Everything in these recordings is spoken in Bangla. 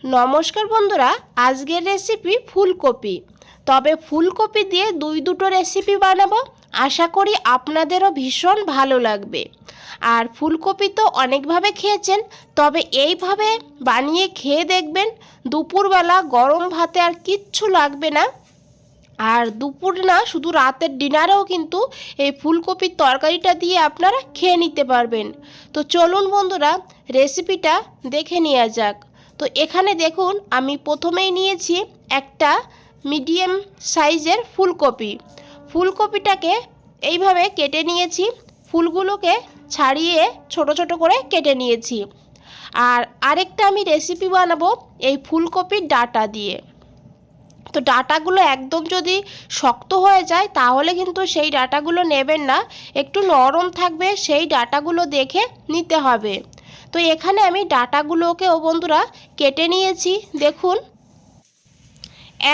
নমস্কার বন্ধুরা, আজকের রেসিপি ফুলকপি। তবে ফুলকপি দিয়ে দুটো রেসিপি বানাবো। আশা করি আপনাদেরও ভীষণ ভালো লাগবে। আর ফুলকপি তো অনেকভাবে খেয়েছেন, তবে এইভাবে বানিয়ে খেয়ে দেখবেন, দুপুরবেলা গরম ভাতে আর কিচ্ছু লাগবে না। আর দুপুর না, শুধু রাতের ডিনারেও কিন্তু এই ফুলকপির তরকারিটা দিয়ে আপনারা খেয়ে নিতে পারবেন। তো চলুন বন্ধুরা, রেসিপিটা দেখে নেওয়া যাক। তো এখানে দেখুন, আমি প্রথমেই নিয়েছি একটা মিডিয়াম সাইজের ফুলকপি। ফুলকপিটাকে এইভাবে কেটে নিয়েছি, ফুলগুলোকে ছাড়িয়ে ছোট ছোট করে কেটে নিয়েছি। আর আরেকটা আমি রেসিপি বানাবো এই ফুলকপির ডাঁটা দিয়ে। তো ডাঁটাগুলো একদম যদি শক্ত হয়ে যায় তাহলে কিন্তু সেই ডাঁটাগুলো নেবেন না, একটু নরম থাকবে সেই ডাঁটাগুলো দেখে নিতে হবে। তো এখানে আমি ডাঁটাগুলোকেও বন্ধুরা কেটে নিয়েছি দেখুন।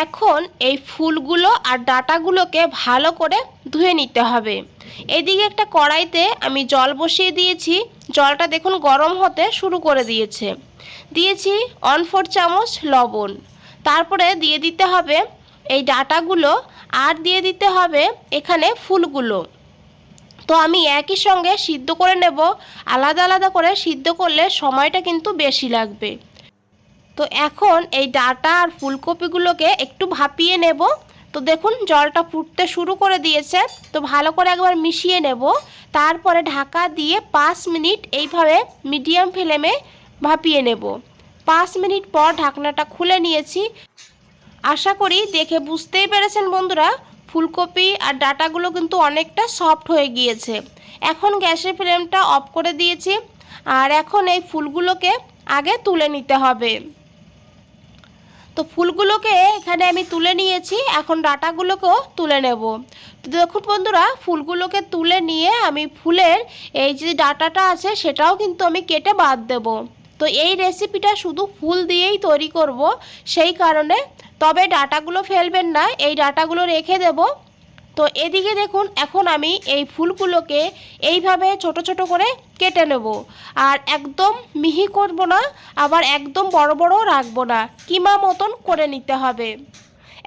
এখন এই ফুলগুলো আর ডাঁটাগুলোকে ভালো করে ধুয়ে নিতে হবে। এদিকে একটা কড়াইতে আমি জল বসিয়ে দিয়েছি, জলটা দেখুন গরম হতে শুরু করে দিয়েছি 1/4 চামচ লবণ। তারপরে দিয়ে দিতে হবে এই ডাঁটাগুলো, আর দিয়ে দিতে হবে এখানে ফুলগুলো। তো আমি একই সঙ্গে সিদ্ধ করে নেব, আলাদা আলাদা করে সিদ্ধ করলে সময়টা কিন্তু বেশি লাগবে। তো এখন এই ডাঁটা আর ফুলকপিগুলোকে একটু ভাপিয়ে নেব। তো দেখুন জলটা ফুটতে শুরু করে দিয়েছে, তো ভালো করে একবার মিশিয়ে নেব। তারপরে ঢাকা দিয়ে 5 মিনিট এইভাবে মিডিয়াম ফ্লেমে ভাপিয়ে নেব। 5 মিনিট পর ঢাকনাটা খুলে নিয়েছি। আশা করি দেখে বুঝতেই পেরেছেন বন্ধুরা, ফুলকপি আর ডাঁটাগুলো কিন্তু অনেকটা সফট হয়ে গিয়েছে। এখন গ্যাসের ফ্লেমটা অফ করে দিয়েছি। আর এখন এই ফুলগুলোকে আগে তুলে নিতে হবে। তো ফুলগুলোকে এখানে আমি তুলে নিয়েছি, এখন ডাঁটাগুলোকেও তুলে নেব। তো দেখুন বন্ধুরা, ফুলগুলোকে তুলে নিয়ে আমি ফুলের এই যে ডাঁটাটা আছে সেটাও কিন্তু আমি কেটে বাদ দেব। তো এই রেসিপিটা শুধু ফুল দিয়েই তৈরি করব, সেই কারণে। তবে ডাঁটাগুলো ফেলবেন না, এই ডাঁটাগুলো রেখে দেব। তো এদিকে দেখুন, এখন আমি এই ফুলগুলোকে এইভাবে ছোট ছোট করে কেটে নেব। আর একদম মিহি করব না, আবার একদম বড় বড়ও রাখবো না, কিমা মতন করে নিতে হবে।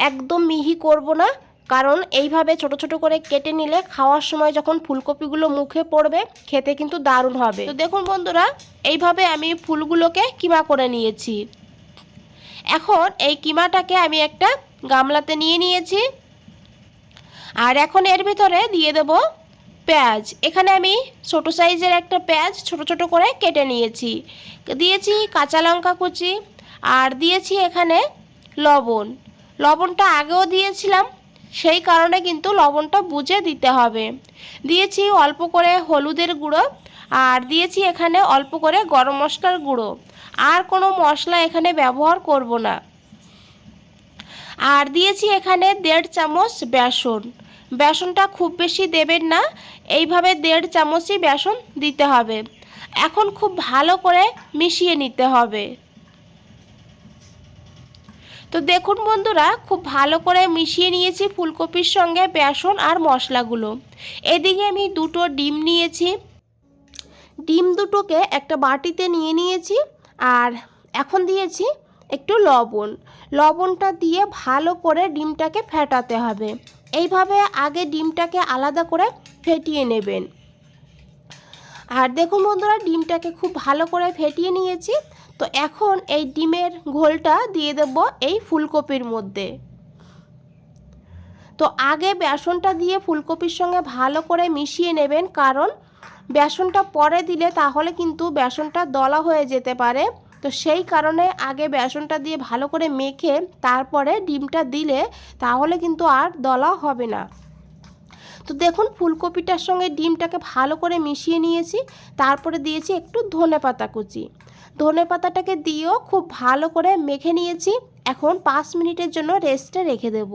একদম মিহি করব না, কারণ এইভাবে ছোট ছোট করে কেটে নিলে খাওয়ার সময় যখন ফুলকপিগুলো মুখে পড়বে খেতে কিন্তু দারুণ হবে। তো দেখুন বন্ধুরা, এইভাবে আমি ফুলগুলোকে কিমা করে নিয়েছি। এখন এই কিমাটাকে আমি একটা গামলাতে নিয়ে নিয়েছি। আর এখন এর ভিতরে দিয়ে দেব পেঁয়াজ। এখানে আমি ছোট সাইজের একটা পেঁয়াজ ছোট ছোট করে কেটে নিয়েছি। দিয়েছি কাঁচা লঙ্কা কুচি, আর দিয়েছি এখানে লবণ। লবণটা আগেও দিয়েছিলাম, সেই কারণে কিন্তু লবণটা বুঝে দিতে হবে। দিয়েছি অল্প করে হলুদের গুঁড়ো, আর দিয়েছি এখানে অল্প করে গরম মশলার গুঁড়ো। আর কোনো মশলা এখানে ব্যবহার করব না। আর দিয়েছি এখানে 1.5 চামচ বেসন। বেসনটা খুব বেশি দেবেন না, এইভাবে 1.5 চামচই বেসন দিতে হবে। এখন খুব ভালো করে মিশিয়ে নিতে হবে। তো দেখুন বন্ধুরা, খুব ভালো করে মিশিয়ে নিয়েছি ফুলকপির সঙ্গে বেসন আর মশলাগুলো। এদিকে আমি 2টো ডিম নিয়েছি, ডিম দুটোকে একটা বাটিতে নিয়ে নিয়েছি। আর এখন দিয়েছি একটু লবণ। লবণটা দিয়ে ভালো করে ডিমটাকে ফেটাতে হবে। এইভাবে আগে ডিমটাকে আলাদা করে ফেটিয়ে নেবেন। আর দেখুন বন্ধুরা, ডিমটাকে খুব ভালো করে ফেটিয়ে নিয়েছি। তো এখন এই ডিমের ঘোলটা দিয়ে দেব এই ফুলকপির মধ্যে। তো আগে বেসনটা দিয়ে ফুলকপির সঙ্গে ভালো করে মিশিয়ে নেবেন, কারণ বেসনটা পরে দিলে তাহলে কিন্তু বেসনটা দলা হয়ে যেতে পারে। তো সেই কারণে আগে বেসনটা দিয়ে ভালো করে মেখে তারপরে ডিমটা দিলে তাহলে কিন্তু আর দলা হবে না। তো দেখুন ফুলকপিটার সঙ্গে ডিমটাকে ভালো করে মিশিয়ে নিয়েছি। তারপরে দিয়েছি একটু ধনেপাতা কুচি। ধনেপাতাটাকে দিয়েও খুব ভালো করে মেখে নিয়েছি। এখন 5 মিনিটের জন্য রেস্টে রেখে দেব।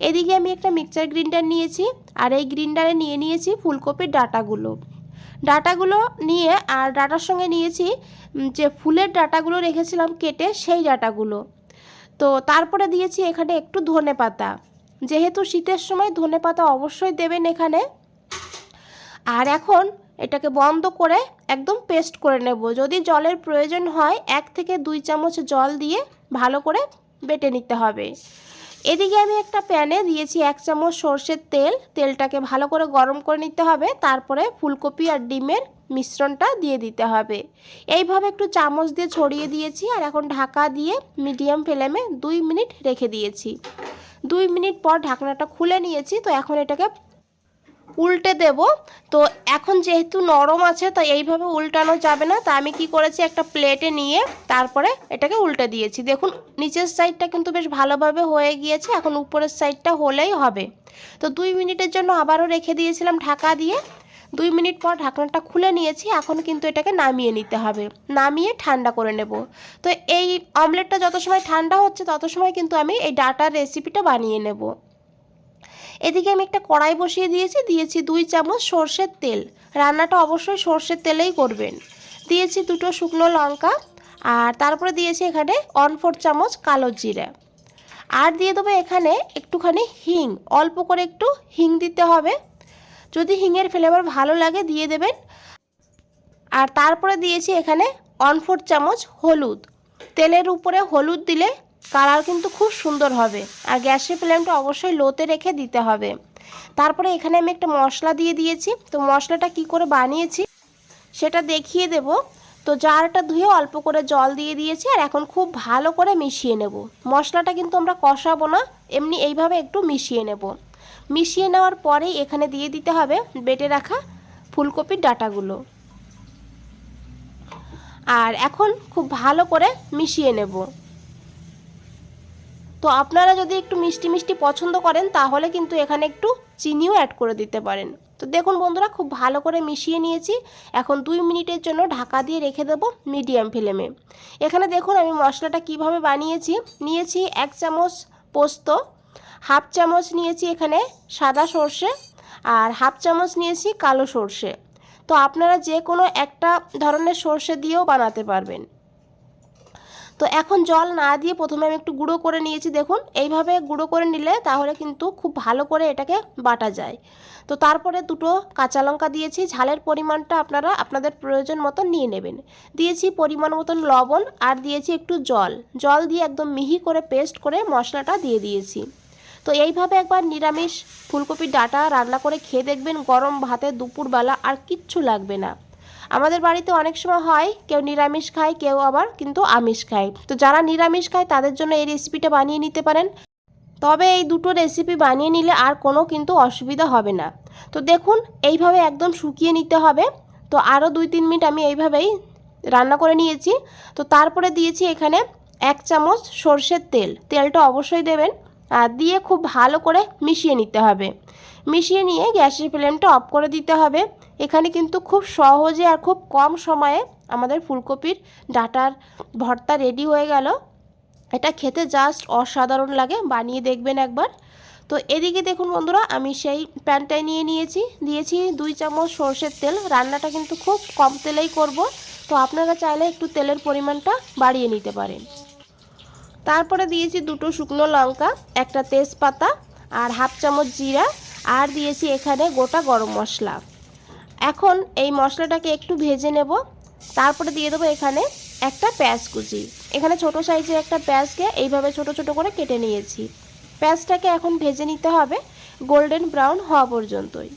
এদিকে আমি একটা মিক্সচার গ্রাইন্ডার নিয়েছি, আর এই গ্রাইন্ডারে নিয়ে নিয়েছি ফুলকপির ডাঁটাগুলো নিয়ে, আর ডাঁটার সঙ্গে নিয়েছি যে ফুলের ডাঁটাগুলো রেখেছিলাম কেটে, সেই ডাঁটাগুলো। তো তারপরে দিয়েছি এখানে একটু ধনেপাতা, যেহেতু শীতের সময় ধনেপাতা অবশ্যই দেবেন এখানে। আর এখন এটাকে বন্ধ করে একদম পেস্ট করে নেব। যদি জলের প্রয়োজন হয় 1 থেকে 2 চামচ জল দিয়ে ভালো করে বেটে নিতে হবে। এদিকে আমি একটা প্যানে দিয়েছি 1 চামচ সরষের তেল। তেলটাকে ভালো করে গরম করে নিতে হবে। তারপরে ফুলকপি আর ডিমের মিশ্রণটা দিয়ে দিতে হবে। এইভাবে একটু চামচ দিয়ে ছড়িয়ে দিয়েছি আর এখন ঢাকা দিয়ে মিডিয়াম ফ্লেমে 2 মিনিট রেখে দিয়েছি। 2 মিনিট পর ঢাকনাটা খুলে নিয়েছি। তো এখন এটাকে উল্টে দেব। তো এখন যেহেতু নরম আছে তো এইভাবে উল্টানো যাবে না। তা আমি কি করেছি, একটা প্লেটে নিয়ে তারপরে এটাকে উল্টে দিয়েছি। দেখুন নিচের সাইডটা কিন্তু বেশ ভালোভাবে হয়ে গিয়েছে, এখন উপরের সাইডটা হলেই হবে। তো 2 মিনিটের জন্য আবারও রেখে দিয়েছিলাম ঢাকা দিয়ে। 2 মিনিট পর ঢাকনাটা খুলে নিয়েছি। এখন কিন্তু এটাকে নামিয়ে নিতে হবে, নামিয়ে ঠান্ডা করে নেব। তো এই অমলেটটা যত সময় ঠান্ডা হচ্ছে তত সময় কিন্তু আমি এই ডাটার রেসিপিটা বানিয়ে নেব। এদিকে আমি একটা কড়াই বসিয়ে দিয়েছি 2 চামচ সরষের তেল। রান্নাটা অবশ্যই সরষের তেলেই করবেন। দিয়েছি 2টো শুকনো লঙ্কা আর তারপরে দিয়েছি এখানে 1/4 চামচ কালো জিরা। আর দিয়ে দেবো এখানে একটুখানি হিং, অল্প করে একটু হিং দিতে হবে। যদি হিংয়ের ফ্লেভার ভালো লাগে দিয়ে দেবেন। আর তারপরে দিয়েছি এখানে 1/4 চামচ হলুদ। তেলের উপরে হলুদ দিলে কালার কিন্তু খুব সুন্দর হবে। আর গ্যাসের ফ্লেমটা অবশ্যই লোতে রেখে দিতে হবে। তারপরে এখানে আমি একটা মশলা দিয়ে দিয়েছি। তো মশলাটা কি করে বানিয়েছি সেটা দেখিয়ে দেব। তো জারটা ধুয়ে অল্প করে জল দিয়ে দিয়েছি আর এখন খুব ভালো করে মিশিয়ে নেব। মশলাটা কিন্তু আমরা কষাবো না, এমনি এইভাবে একটু মিশিয়ে নেব। মিশিয়ে নেওয়ার পরেই এখানে দিয়ে দিতে হবে বেটে রাখা ফুলকপির ডাঁটাগুলো। আর এখন খুব ভালো করে মিশিয়ে নেব। তো আপনারা যদি একটু মিষ্টি মিষ্টি পছন্দ করেন তাহলে কিন্তু এখানে একটু চিনিও অ্যাড করে দিতে পারেন। তো দেখুন বন্ধুরা খুব ভালো করে মিশিয়ে নিয়েছি। এখন 2 মিনিটের জন্য ঢাকা দিয়ে রেখে দেবো মিডিয়াম ফ্লেমে। এখানে দেখুন আমি মশলাটা কিভাবে বানিয়েছি। নিয়েছি 1 চামচ পোস্ত, 1/2 চামচ নিয়েছি এখানে সাদা সর্ষে আর 1/2 চামচ নিয়েছি কালো সর্ষে। তো আপনারা যে কোনো একটা ধরনের সর্ষে দিয়েও বানাতে পারবেন। তো এখন জল না দিয়ে প্রথমে আমি একটু গুঁড়ো করে নিয়েছি। দেখুন এইভাবে গুঁড়ো করে নিলে তাহলে কিন্তু খুব ভালো করে এটাকে বাটা যায়। তো তারপরে 2টো কাঁচা লঙ্কা দিয়েছি। ঝালের পরিমাণটা আপনারা আপনাদের প্রয়োজন মতো নিয়ে নেবেন। দিয়েছি পরিমাণ মতন লবণ আর দিয়েছি একটু জল দিয়ে একদম মিহি করে পেস্ট করে মশলাটা দিয়ে দিয়েছি। তো এইভাবে একবার নিরামিষ ফুলকপির ডাঁটা রান্না করে খেয়ে দেখবেন, গরম ভাতে দুপুরবেলা আর কিচ্ছু লাগবে না। আমাদের বাড়িতে অনেক সময় হয় কেউ নিরামিষ খায়, কেউ আবার কিন্তু আমিষ খায়। তো যারা নিরামিষ খায় তাদের জন্য এই রেসিপিটা বানিয়ে নিতে পারেন। তবে এই দুটো রেসিপি বানিয়ে নিলে আর কোনো কিন্তু অসুবিধা হবে না। তো দেখুন এইভাবে একদম শুকিয়ে নিতে হবে। তো আরও 2-3 মিনিট আমি এইভাবেই রান্না করে নিয়েছি। তো তারপরে দিয়েছি এখানে 1 চামচ সরষের তেল। তেলটা অবশ্যই দেবেন আর দিয়ে খুব ভালো করে মিশিয়ে নিতে হবে। মিশিয়ে নিয়ে গ্যাসের ফ্লেমটা অফ করে দিতে হবে। এখানে কিন্তু খুব সহজে আর খুব কম সময়ে আমাদের ফুলকপির ডাঁটার ভর্তা রেডি হয়ে গেল। এটা খেতে জাস্ট অসাধারণ লাগে, বানিয়ে দেখবেন একবার। তো এদিকে দেখুন বন্ধুরা আমি সেই প্যানটায় দিয়েছি 2 চামচ সরষের তেল। রান্নাটা কিন্তু খুব কম তেলেই করব। তো আপনারা চাইলে একটু তেলের পরিমাণটা বাড়িয়ে নিতে পারেন। তারপরে দিয়েছি 2টো শুকনো লঙ্কা, একটা তেজপাতা আর 1/2 চামচ জিরা আর দিয়েছি এখানে গোটা গরম মশলা। এখন এই মশলাটাকে একটু ভেজে নেব। তারপরে দিয়ে দেবো এখানে একটা পেঁয়াজ কুচি। এখানে ছোট সাইজের একটা পেঁয়াজকে এইভাবে ছোট ছোট করে কেটে নিয়েছি। পেঁয়াজটাকে এখন ভেজে নিতে হবে গোল্ডেন ব্রাউন হওয়া পর্যন্তই।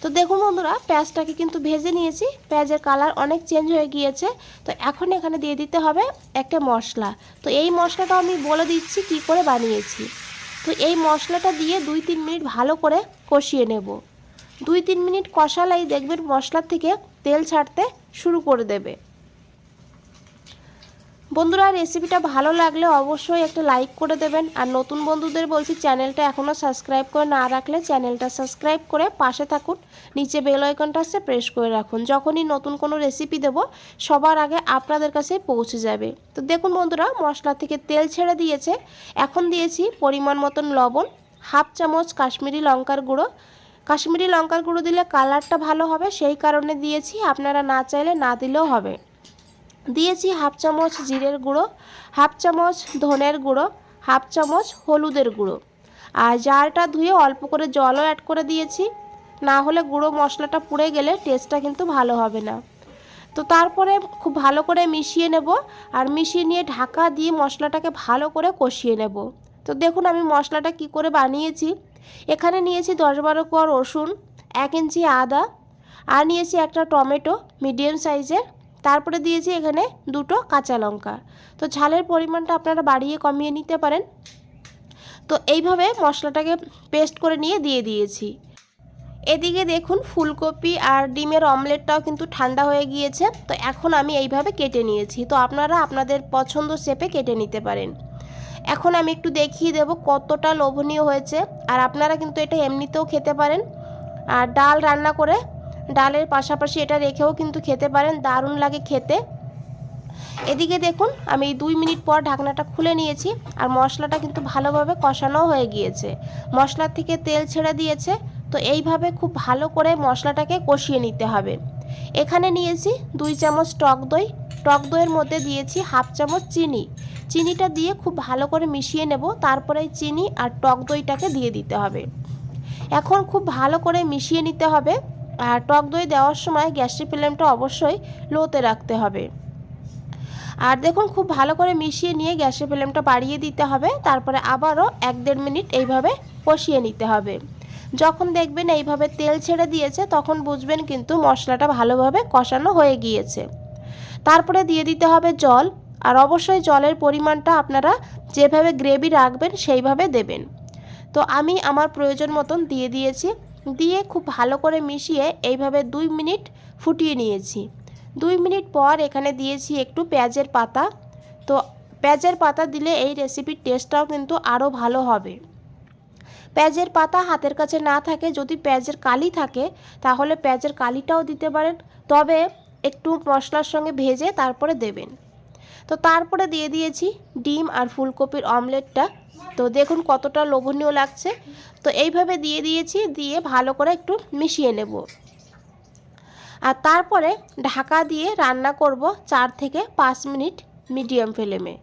তো দেখুন বন্ধুরা পেঁয়াজটাকে কিন্তু ভেজে নিয়েছি, পেঁয়াজের কালার অনেক চেঞ্জ হয়ে গিয়েছে। তো এখন এখানে দিয়ে দিতে হবে একটা মশলা। তো এই মশলাটা আমি বলে দিচ্ছি কি করে বানিয়েছি। তো এই মশলাটা দিয়ে 2-3 মিনিট ভালো করে কষিয়ে নেব। 2-3 মিনিট কষালেই দেখবেন মশলা থেকে তেল ছাড়তে শুরু করে দেবে। বন্ধুরা রেসিপিটা ভালো লাগলে অবশ্যই একটা লাইক করে দেবেন। আর নতুন বন্ধুদের বলছি চ্যানেলটা এখনও সাবস্ক্রাইব করে না রাখলে চ্যানেলটা সাবস্ক্রাইব করে পাশে থাকুন। নিচে বেল আইকনটা আছে প্রেস করে রাখুন, যখনই নতুন কোনো রেসিপি দেব সবার আগে আপনাদের কাছে পৌঁছে যাবে। তো দেখুন বন্ধুরা মশলা থেকে তেল ছেড়ে দিয়েছে। এখন দিয়েছি পরিমাণ মতন লবণ, 1/2 চামচ কাশ্মীরি লঙ্কার গুঁড়ো। কাশ্মীরি লঙ্কার গুঁড়ো দিলে কালারটা ভালো হবে, সেই কারণে দিয়েছি, আপনারা না চাইলে না দিলেও হবে। দিয়েছি 1/2 চামচ জিরের গুঁড়ো, 1/2 চামচ ধনের গুঁড়ো, 1/2 চামচ হলুদের গুঁড়ো। আর জারটা ধুয়ে অল্প করে জলও অ্যাড করে দিয়েছি। না হলে গুঁড়ো মশলাটা পুড়ে গেলে টেস্টটা কিন্তু ভালো হবে না। তো তারপরে খুব ভালো করে মিশিয়ে নেব, আর মিশিয়ে নিয়ে ঢাকা দিয়ে মশলাটাকে ভালো করে কষিয়ে নেব। তো দেখুন আমি মশলাটা কি করে বানিয়েছি। এখানে নিয়েছি 10-12 কোয়া রসুন, 1 ইঞ্চি আদা, আর নিয়েছি একটা টমেটো মিডিয়াম সাইজের, তারপরে দিয়েছি এখানে 2টো কাঁচা লঙ্কা। তো ঝালের পরিমাণটা আপনারা বাড়িয়ে কমিয়ে নিতে পারেন। তো এইভাবে মশলাটাকে পেস্ট করে নিয়ে দিয়ে দিয়েছি। এদিকে দেখুন ফুলকপি আর ডিমের অমলেটটাও কিন্তু ঠান্ডা হয়ে গিয়েছে। তো এখন আমি এইভাবে কেটে নিয়েছি। তো আপনারা আপনাদের পছন্দ শেপে কেটে নিতে পারেন। এখন আমি একটু দেখিয়ে দেব কতটা লোভনীয় হয়েছে। আর আপনারা কিন্তু এটা এমনিতেও খেতে পারেন, আর ডাল রান্না করে ডালের পাশাপাশি এটা রেখেও কিন্তু খেতে পারেন, দারুণ লাগে খেতে। এদিকে দেখুন আমি 2 মিনিট পর ঢাকনাটা খুলে নিয়েছি, আর মশলাটা কিন্তু ভালোভাবে কষানো হয়ে গিয়েছে, মশলার থেকে তেল ছেড়ে দিয়েছে। তো এইভাবে খুব ভালো করে মশলাটাকে কষিয়ে নিতে হবে। এখানে নিয়েছি 2 চামচ টক দই, টক দইয়ের মধ্যে দিয়েছি 1/2 চামচ চিনি। চিনিটা দিয়ে খুব ভালো করে মিশিয়ে নেব, তারপরে চিনি আর টক দইটাকে দিয়ে দিতে হবে। এখন খুব ভালো করে মিশিয়ে নিতে হবে, আর টক দই দেওয়ার সময় গ্যাসের ফ্লেমটা অবশ্যই লোতে রাখতে হবে। আর দেখুন খুব ভালো করে মিশিয়ে নিয়ে গ্যাসের ফ্লেমটা বাড়িয়ে দিতে হবে, তারপরে আবারও 1-1.5 মিনিট এইভাবে কষিয়ে নিতে হবে। যখন দেখবেন এইভাবে তেল ছেড়ে দিয়েছে তখন বুঝবেন কিন্তু মশলাটা ভালোভাবে কষানো হয়ে গিয়েছে। তারপরে দিয়ে দিতে হবে জল, আর অবশ্যই জলের পরিমাণটা আপনারা যেভাবে গ্রেভি রাখবেন সেইভাবে দেবেন। তো আমি আমার প্রয়োজন মতন দিয়ে দিয়েছি, দিয়ে খুব ভালো করে মিশিয়ে এইভাবে 2 মিনিট ফুটিয়ে নিয়েছি। 2 মিনিট পর এখানে দিয়েছি একটু পেঁয়াজের পাতা। তো পেঁয়াজের পাতা দিলে এই রেসিপির টেস্টটাও কিন্তু আরও ভালো হবে। পেঁয়াজের পাতা হাতের কাছে না থাকে, যদি পেঁয়াজের কালি থাকে তাহলে পেঁয়াজের কালিটাও দিতে পারেন, তবে একটু মশলার সঙ্গে ভেজে তারপরে দেবেন। তো তারপরে দিয়ে দিয়েছি ডিম আর ফুলকপির অমলেটটা। তো দেখুন কতটা লোভনীয় লাগছে। তো এইভাবে দিয়ে দিয়েছি, দিয়ে ভালো করে একটু মিশিয়ে নেব, আর তারপরে ঢাকা দিয়ে রান্না করব 4 থেকে 5 মিনিট মিডিয়াম ফ্লেমে।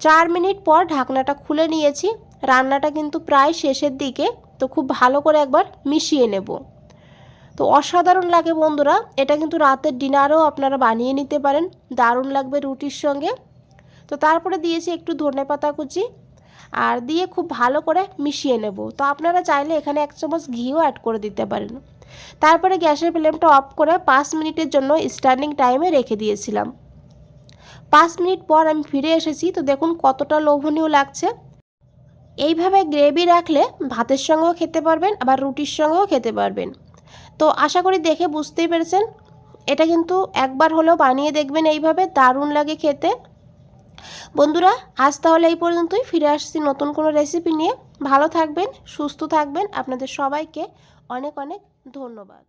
4 মিনিট পর ঢাকনাটা খুলে নিয়েছি, রান্নাটা কিন্তু প্রায় শেষের দিকে। তো খুব ভালো করে একবার মিশিয়ে নেব। তো অসাধারণ লাগে বন্ধুরা, এটা কিন্তু রাতের ডিনারেও আপনারা বানিয়ে নিতে পারেন, দারুণ লাগবে রুটির সঙ্গে। তো তারপরে দিয়েছি একটু ধনেপাতা কুচি, আর দিয়ে খুব ভালো করে মিশিয়ে নেব। তো আপনারা চাইলে এখানে 1 চামচ ঘিও অ্যাড করে দিতে পারেন। তারপরে গ্যাসের ফ্লেমটা অফ করে 5 মিনিটের জন্য স্ট্যান্ডিং টাইমে রেখে দিয়েছিলাম। 5 মিনিট পর আমি ফিরে এসেছি। তো দেখুন কতটা লোভনীয় লাগছে। এইভাবে গ্রেভি রাখলে ভাতের সঙ্গেও খেতে পারবেন, আবার রুটির সঙ্গেও খেতে পারবেন। তো আশা করি দেখে বুঝতেই পেরেছেন, এটা কিন্তু একবার হলেও বানিয়ে দেখবেন, এইভাবে দারুণ লাগে খেতে। বন্ধুরা আজ তাহলে এই পর্যন্তই, ফিরে আসছি নতুন কোনো রেসিপি নিয়ে। ভালো থাকবেন, সুস্থ থাকবেন, আপনাদের সবাইকে অনেক অনেক ধন্যবাদ।